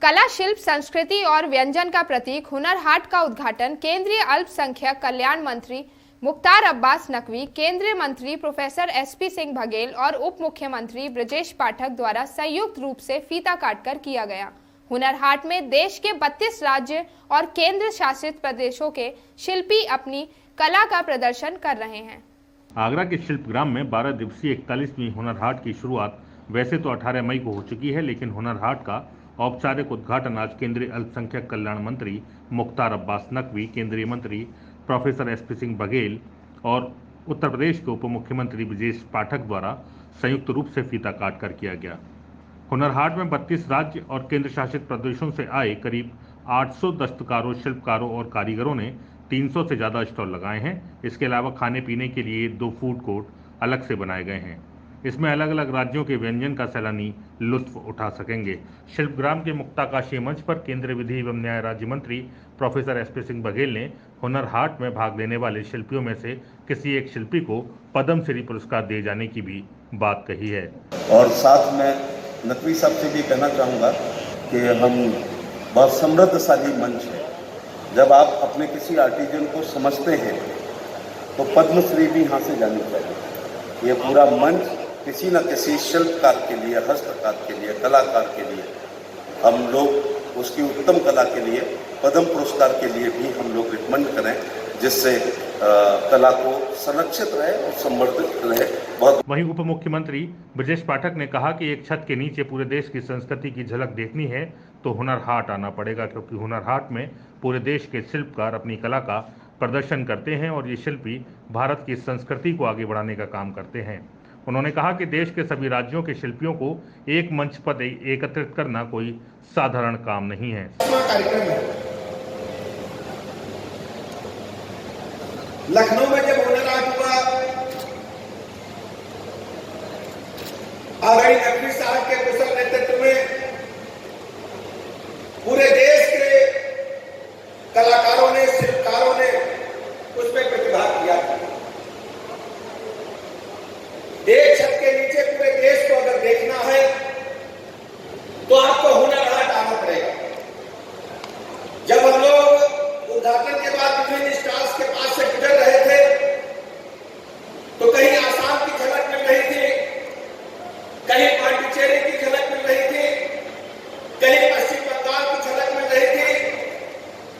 कला, शिल्प, संस्कृति और व्यंजन का प्रतीक हुनर हाट का उद्घाटन केंद्रीय अल्पसंख्यक कल्याण मंत्री मुख्तार अब्बास नकवी, केंद्रीय मंत्री प्रोफेसर SP सिंह बघेल और उप मुख्यमंत्री ब्रजेश पाठक द्वारा संयुक्त रूप से फीता काटकर किया गया। हुनर हाट में देश के 32 राज्य और केंद्र शासित प्रदेशों के शिल्पी अपनी कला का प्रदर्शन कर रहे हैं। आगरा के शिल्पग्राम में 12 दिवसीय 41वीं हुनर हाट की शुरुआत वैसे तो 18 मई को हो चुकी है, लेकिन हुनर हाट का औपचारिक उद्घाटन आज केंद्रीय अल्पसंख्यक कल्याण मंत्री मुख्तार अब्बास नकवी, केंद्रीय मंत्री प्रोफेसर SP सिंह बघेल और उत्तर प्रदेश के उप मुख्यमंत्री ब्रजेश पाठक द्वारा संयुक्त रूप से फीता काटकर किया गया। हुनर हाट में 32 राज्य और केंद्र शासित प्रदेशों से आए करीब 800 दस्तकारों, शिल्पकारों और कारीगरों ने 300 से ज़्यादा स्टॉल लगाए हैं। इसके अलावा खाने पीने के लिए 2 फूड कोर्ट अलग से बनाए गए हैं। इसमें अलग अलग राज्यों के व्यंजन का सैलानी लुत्फ उठा सकेंगे। शिल्पग्राम के मुक्ताकाशी मंच पर केंद्रीय विधि एवं न्याय राज्य मंत्री प्रोफेसर SP सिंह बघेल ने हुनर हाट में भाग लेने वाले शिल्पियों में से किसी एक शिल्पी को पद्म श्री पुरस्कार दिए जाने की भी बात कही है। और साथ में नकवी साहब से भी कहना चाहूँगा कि हम बहुत समृद्धशाली मंच है। जब आप अपने किसी आर्टिजन को समझते हैं तो पद्मश्री भी यहाँ से जानी चाहिए। ये पूरा मंच किसी न किसी शिल्पकार के लिए, हस्तकार के लिए, कलाकार के लिए हम लोग उसकी उत्तम कला के लिए पद्म पुरस्कार के लिए भी हम लोग रिकमेंड करें, जिससे कला को संरक्षित रहे और संवर्धित रहे। वहीं उप मुख्यमंत्री ब्रजेश पाठक ने कहा कि एक छत के नीचे पूरे देश की संस्कृति की झलक देखनी है तो हुनर हाट आना पड़ेगा, क्योंकि हुनर हाट में पूरे देश के शिल्पकार अपनी कला का प्रदर्शन करते हैं और ये शिल्पी भारत की संस्कृति को आगे बढ़ाने का काम करते हैं। उन्होंने कहा कि देश के सभी राज्यों के शिल्पियों को एक मंच पर एकत्रित करना कोई साधारण काम नहीं है। लखनऊ में जब हुनर हाट हुआ, आरआई नकवी साहब के कुशल नेतृत्व में पूरे देश के कलाकारों ने, शिल्पकारों ने उसमें प्रतिभाग किया। एक छत के नीचे पूरे देश को अगर देखना है तो आपको हुनर हाट आना पड़ेगा। जब हम लोग उद्घाटन के बाद विभिन्न स्टॉल्स के पास से गुजर रहे थे तो कहीं आसाम की झलक मिल रही थी, कहीं पांडिचेरी की झलक मिल रही थी, कहीं पश्चिम बंगाल की झलक मिल रही थी,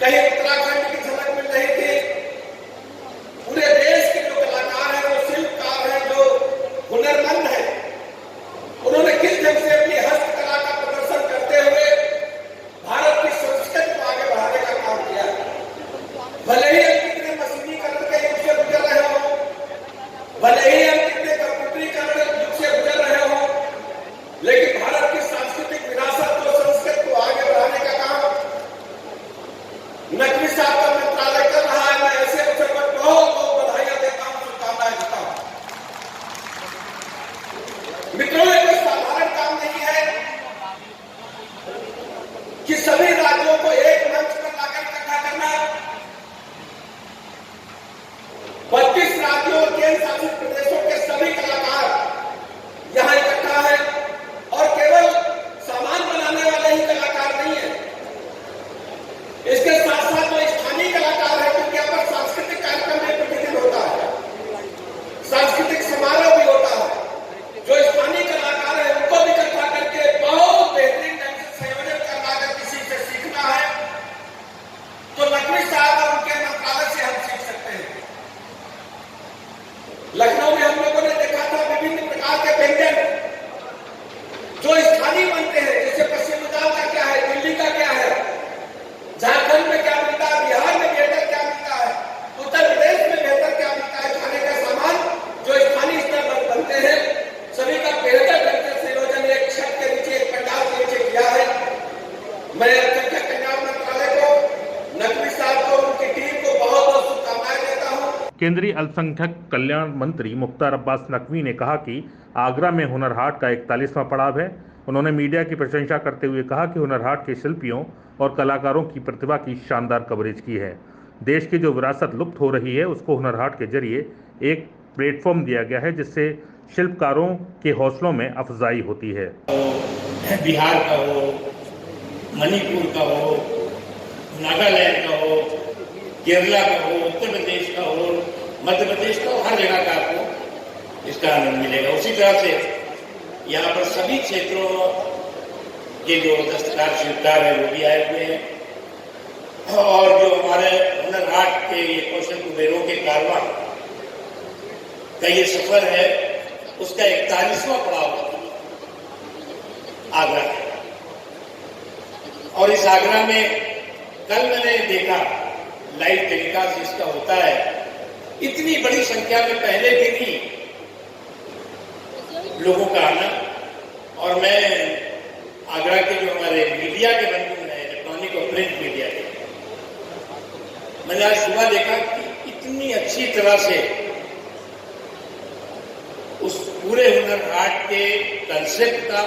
कहीं उत्तराखंड की झलक मिल रही थी। पूरे देश के जो कलाकार हैं, जो शिल्पकार हैं, जो हुनरमंद हैं, उन्होंने किस ढंग से अपनी हस्तकला का प्रदर्शन करते हुए भारत की संस्कृति को आगे बढ़ाने का काम किया है। भले ही हम कितने मशीनीकरण के युग से गुजर रहे हो, भले ही हम कितने कंप्यूटरीकरण युग से गुजर रहे हो, लेकिन भारत की सांस्कृतिक विरासत और संस्कृति को आगे बढ़ाने का काम नकवी साहब का मंत्रालय कर रहा है। मैं ऐसे अवसर पर बहुत बहुत बधाइयां देता हूं, शुभकामनाएं देता हूं। मित्रों, ये कोई साधारण काम नहीं है कि सभी राज्यों को एक मंच पर लाकर इकट्ठा करना। 32 राज्यों और केंद्र शासित प्रदेशों के सभी कलाकार यहां इकट्ठा है और केवल सामान बनाने वाले ही कलाकार नहीं है। इसके साथ साथ जो स्थानीय कलाकार है, क्योंकि यहाँ पर सांस्कृतिक कार्यक्रम भी प्रतिदिन होता है, सांस्कृतिक समारोह भी होता है। जो स्थानीय कलाकार है उनको भी इकट्ठा करके बहुत बेहतरीन ढंग से संयोजन करना, अगर किसी से सीखना है तो नकवी साहब और उनके मंत्रालय से हम सीख सकते हैं। लखनऊ में हम लोगों ने देखा था विभिन्न प्रकार के व्यंजन जो स्थानीय बनते हैं, जैसे पश्चिम बंगाल का क्या है, दिल्ली का क्या है, झारखंड में क्या मिलता है, बिहार में बेहतर क्या मिलता है, उत्तर प्रदेश में बेहतर क्या मिलता है। खाने का सामान जो स्थानीय स्तर पर बनते हैं, सभी का बेहतर ढंग से संयोजन एक छत के नीचे, एक पंडाल के नीचे किया है। मैं अल्पसंख्यक कल्याण मंत्रालय को, नकवी साहब को, उनकी टीम को बहुत बहुत शुभकामनाएं देता हूँ। केंद्रीय अल्पसंख्यक कल्याण मंत्री मुख्तार अब्बास नकवी ने कहा कि आगरा में हुनर हाट का 41वां पड़ाव है। उन्होंने मीडिया की प्रशंसा करते हुए कहा कि हुनर हाट के शिल्पियों और कलाकारों की प्रतिभा की शानदार कवरेज की है। देश की जो विरासत लुप्त हो रही है उसको हुनर हाट के जरिए एक प्लेटफॉर्म दिया गया है, जिससे शिल्पकारों के हौसलों में अफजाई होती है। बिहार का हो, मणिपुर का हो, नागालैंड का हो, केरला का हो, उत्तर प्रदेश का हो, मध्य प्रदेश का हो, हर जगह का आपको इसका आनंद मिलेगा। उसी तरह से यहाँ पर सभी क्षेत्रों के जो दस्तकार शिल्पकार है वो भी आए हुए हैं, और जो हमारे हुनर हाट के ये कौशल कुबेरों के कारवां का ये सफर है, उसका 41वां पड़ाव आगरा है। और इस आगरा में कल मैंने देखा लाइव टेलीकास्ट जिसका होता है, इतनी बड़ी संख्या में पहले दिन ही लोगों का आना। और मैं आगरा के जो हमारे मीडिया के बंधु हैं, इलेक्ट्रॉनिक और प्रिंट मीडिया के, मैंने आज सुबह देखा कि इतनी अच्छी तरह से उस पूरे हुनर हाट के कंसेप्ट का,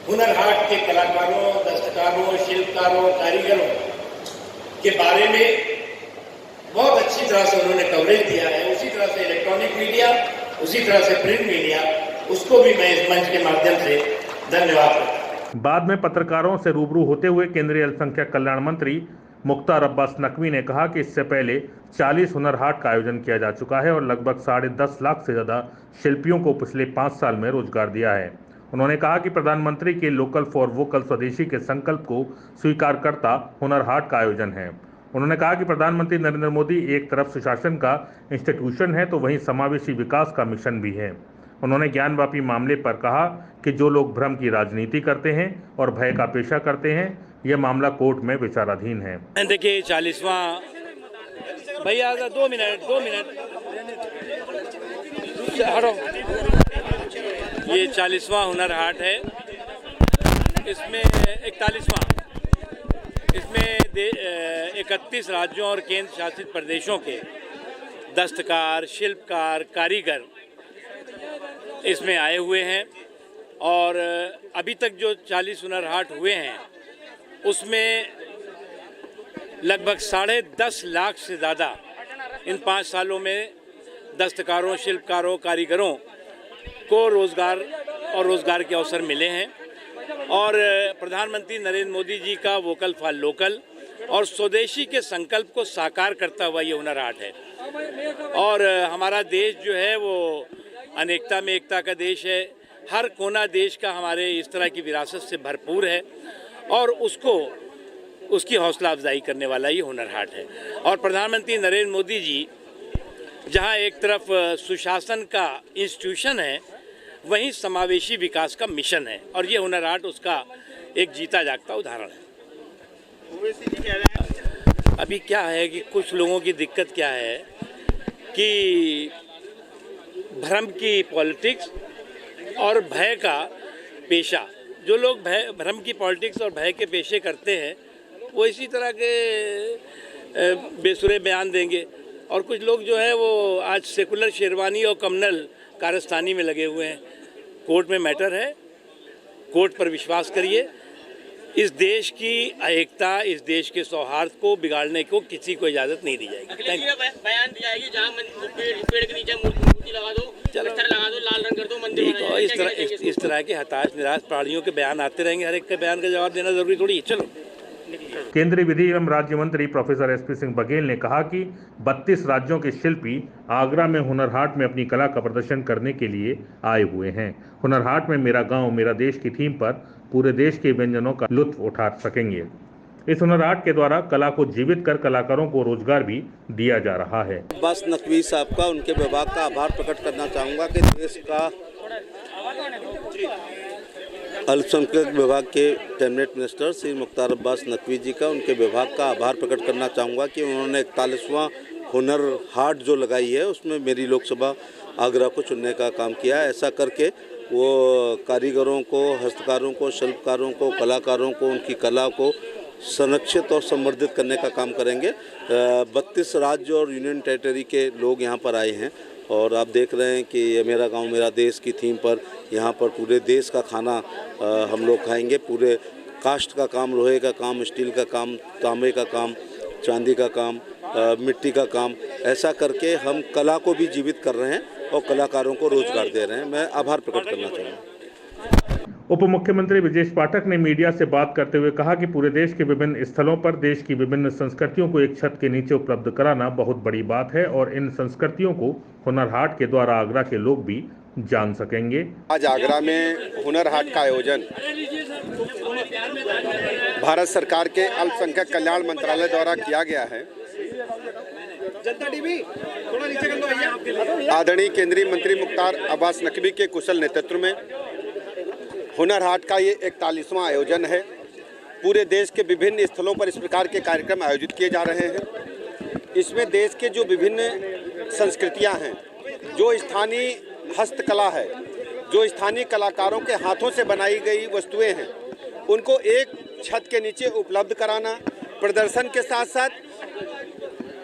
हुनर हाट के कलाकारों, दस्तकारों, शिल्पकारों, कारीगरों के बारे में बहुत अच्छी तरह से उन्होंने कवरेज दिया है। उसी तरह से इलेक्ट्रॉनिक मीडिया, उसी तरह से प्रिंट मीडिया, उसको भी मैं इस मंच के माध्यम से धन्यवाद करता हूं। बाद में पत्रकारों से रूबरू होते हुए केंद्रीय अल्पसंख्यक कल्याण मंत्री मुख्तार अब्बास नकवी ने कहा कि इससे पहले 40 हुनर हाट का आयोजन किया जा चुका है और लगभग 10.5 लाख से ज़्यादा शिल्पियों को पिछले 5 साल में रोजगार दिया है। उन्होंने कहा कि प्रधानमंत्री के लोकल फॉर वोकल स्वदेशी के संकल्प को स्वीकार करता हुनर हाट का आयोजन है। उन्होंने कहा कि प्रधानमंत्री नरेंद्र मोदी एक तरफ सुशासन का इंस्टीट्यूशन है तो वहीं समावेशी विकास का मिशन भी है। उन्होंने ज्ञानवापी मामले पर कहा कि जो लोग भ्रम की राजनीति करते हैं और भय का पेशा करते हैं, यह मामला कोर्ट में विचाराधीन है। देखिए 40वां, भैया 2 मिनट हटो, ये 40वां हुनर हाट है। इसमें 41वां, इसमें 31 राज्यों और केंद्र शासित प्रदेशों के दस्तकार, शिल्पकार, कारीगर इसमें आए हुए हैं। और अभी तक जो 40 हुनर हाट हुए हैं उसमें लगभग 10.5 लाख से ज़्यादा इन 5 सालों में दस्तकारों, शिल्पकारों, कारीगरों को रोज़गार और रोज़गार के अवसर मिले हैं। और प्रधानमंत्री नरेंद्र मोदी जी का वोकल फॉर लोकल और स्वदेशी के संकल्प को साकार करता हुआ ये हुनर हाट है। और हमारा देश जो है वो अनेकता में एकता का देश है। हर कोना देश का हमारे इस तरह की विरासत से भरपूर है और उसकी हौसला अफजाई करने वाला ये हुनर हाट है। और प्रधानमंत्री नरेंद्र मोदी जी जहां एक तरफ सुशासन का इंस्टीट्यूशन है, वहीं समावेशी विकास का मिशन है, और ये हुनर हाट उसका एक जीता जागता उदाहरण है। अभी क्या है कि कुछ लोगों की दिक्कत क्या है कि भ्रम की पॉलिटिक्स और भय का पेशा, जो लोग भ्रम की पॉलिटिक्स और भय के पेशे करते हैं वो इसी तरह के बेसुरे बयान देंगे। और कुछ लोग जो है वो आज सेकुलर शेरवानी और कम्युनल कारस्तानी में लगे हुए हैं। कोर्ट में मैटर है, कोर्ट पर विश्वास करिए। इस देश की एकता, इस देश के सौहार्द को बिगाड़ने को किसी को इजाज़त नहीं दी जाएगी। बयान दी जाएगी जहाँ पेड़ के नीचे मूर्ति लगा दो, पत्थर लगा दो, लाल रंग कर दो, मंदिर बना दो। इस तरह के हताश निराश प्राणियों के बयान आते रहेंगे। हर एक के बयान का जवाब देना जरूरी थोड़ी है। चलो। केंद्रीय विधि एवं राज्य मंत्री प्रोफेसर एसपी सिंह बघेल ने कहा कि 32 राज्यों के शिल्पी आगरा में हुनर हाट में अपनी कला का प्रदर्शन करने के लिए आए हुए हैं। हुनर हाट में मेरा गांव मेरा देश की थीम पर पूरे देश के व्यंजनों का लुत्फ उठा सकेंगे। इस हुनर हाट के द्वारा कला को जीवित कर कलाकारों को रोजगार भी दिया जा रहा है। अब्बास नकवी साहब का, उनके विभाग का आभार प्रकट करना चाहूँगा कि देश का अल्पसंख्यक विभाग के कैबिनेट मिनिस्टर श्री मुख्तार अब्बास नकवी जी का, उनके विभाग का आभार प्रकट करना चाहूँगा कि उन्होंने 41वां हुनर हाट जो लगाई है उसमें मेरी लोकसभा आगरा को चुनने का काम किया है। ऐसा करके वो कारीगरों को, हस्तकारों को, शिल्पकारों को, कलाकारों को, उनकी कला को संरक्षित और संवर्धित करने का काम करेंगे। 32 राज्य और यूनियन टेरिटरी के लोग यहाँ पर आए हैं और आप देख रहे हैं कि ये मेरा गांव मेरा देश की थीम पर यहाँ पर पूरे देश का खाना हम लोग खाएंगे। पूरे कास्ट का काम, लोहे का काम, स्टील का काम, तांबे का काम, चांदी का काम, मिट्टी का काम, ऐसा करके हम कला को भी जीवित कर रहे हैं और कलाकारों को रोजगार दे रहे हैं। मैं आभार प्रकट करना चाहूँगा। उप मुख्यमंत्री ब्रजेश पाठक ने मीडिया से बात करते हुए कहा कि पूरे देश के विभिन्न स्थलों पर देश की विभिन्न संस्कृतियों को एक छत के नीचे उपलब्ध कराना बहुत बड़ी बात है और इन संस्कृतियों को हुनर हाट के द्वारा आगरा के लोग भी जान सकेंगे। आज आगरा में हुनर हाट का आयोजन भारत सरकार के अल्पसंख्यक कल्याण मंत्रालय द्वारा किया गया है। आदरणीय केंद्रीय मंत्री मुख्तार अब्बास नकवी के कुशल नेतृत्व में हुनर हाट का ये 41वां आयोजन है। पूरे देश के विभिन्न स्थलों पर इस प्रकार के कार्यक्रम आयोजित किए जा रहे हैं। इसमें देश के जो विभिन्न संस्कृतियां हैं, जो स्थानीय हस्तकला है, जो स्थानीय कलाकारों के हाथों से बनाई गई वस्तुएं हैं, उनको एक छत के नीचे उपलब्ध कराना, प्रदर्शन के साथ साथ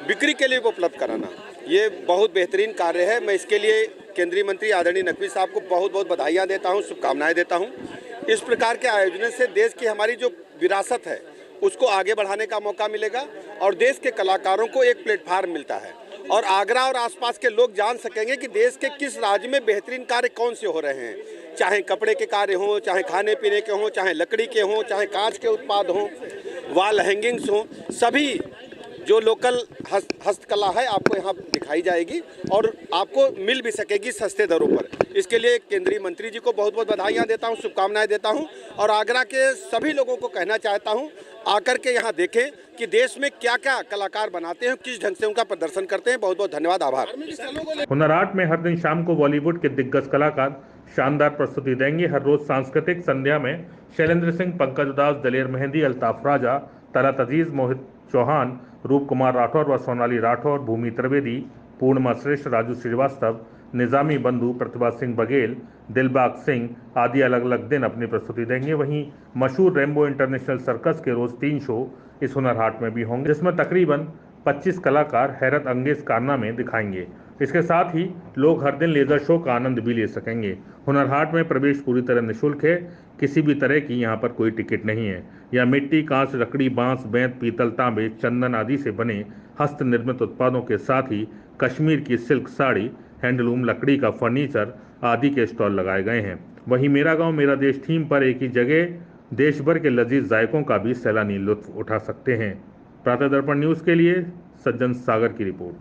बिक्री के लिए उपलब्ध कराना, ये बहुत बेहतरीन कार्य है। मैं इसके लिए केंद्रीय मंत्री आदरणीय नकवी साहब को बहुत बहुत बधाइयाँ देता हूँ, शुभकामनाएं देता हूँ। इस प्रकार के आयोजन से देश की हमारी जो विरासत है उसको आगे बढ़ाने का मौका मिलेगा और देश के कलाकारों को एक प्लेटफार्म मिलता है और आगरा और आसपास के लोग जान सकेंगे कि देश के किस राज्य में बेहतरीन कार्य कौन से हो रहे हैं, चाहे कपड़े के कार्य हों, चाहे खाने पीने के हों, चाहे लकड़ी के हों, चाहे कांच के उत्पाद हों, वॉल हैंगिंग्स हों, सभी जो लोकल हस्तकला है आपको यहाँ दिखाई जाएगी और आपको मिल भी सकेगी सस्ते दरों पर। इसके लिए केंद्रीय मंत्री जी को बहुत बहुत बधाइयाँ देता हूँ, शुभकामनाएं देता हूँ और आगरा के सभी लोगों को कहना चाहता हूँ आकर के यहाँ देखें कि देश में क्या क्या कलाकार बनाते हैं, किस ढंग से उनका प्रदर्शन करते हैं। बहुत बहुत धन्यवाद, आभार। हुनर हाट में हर दिन शाम को बॉलीवुड के दिग्गज कलाकार शानदार प्रस्तुति देंगे। हर रोज सांस्कृतिक संध्या में शैलेंद्र सिंह, पंकज उदास, दलेर मेहंदी, अल्ताफ राजा, तलत अजीज, मोहित चौहान, रूप कुमार राठौर व सोनाली राठौर, भूमि त्रिवेदी, पूर्णिमा श्रेष्ठ, राजू श्रीवास्तव, निजामी बंधु, प्रतिभा सिंह बघेल, दिलबाग सिंह आदि अलग अलग दिन अपनी प्रस्तुति देंगे। वहीं मशहूर रेम्बो इंटरनेशनल सर्कस के रोज 3 शो इस हुनर हाट में भी होंगे, जिसमें तकरीबन 25 कलाकार हैरत अंगेज कारनामे दिखाएंगे। इसके साथ ही लोग हर दिन लेजर शो का आनंद भी ले सकेंगे। हुनर हाट में प्रवेश पूरी तरह निःशुल्क है। किसी भी तरह की यहाँ पर कोई टिकट नहीं है। यह मिट्टी, कांच, लकड़ी, बांस, बेंत, पीतल, तांबे, चंदन आदि से बने हस्त निर्मित उत्पादों के साथ ही कश्मीर की सिल्क साड़ी, हैंडलूम, लकड़ी का फर्नीचर आदि के स्टॉल लगाए गए हैं। वहीं मेरा गांव मेरा देश थीम पर एक ही जगह देश भर के लजीज जायकों का भी सैलानी लुत्फ उठा सकते हैं। प्रातः दर्पण न्यूज़ के लिए सज्जन सागर की रिपोर्ट।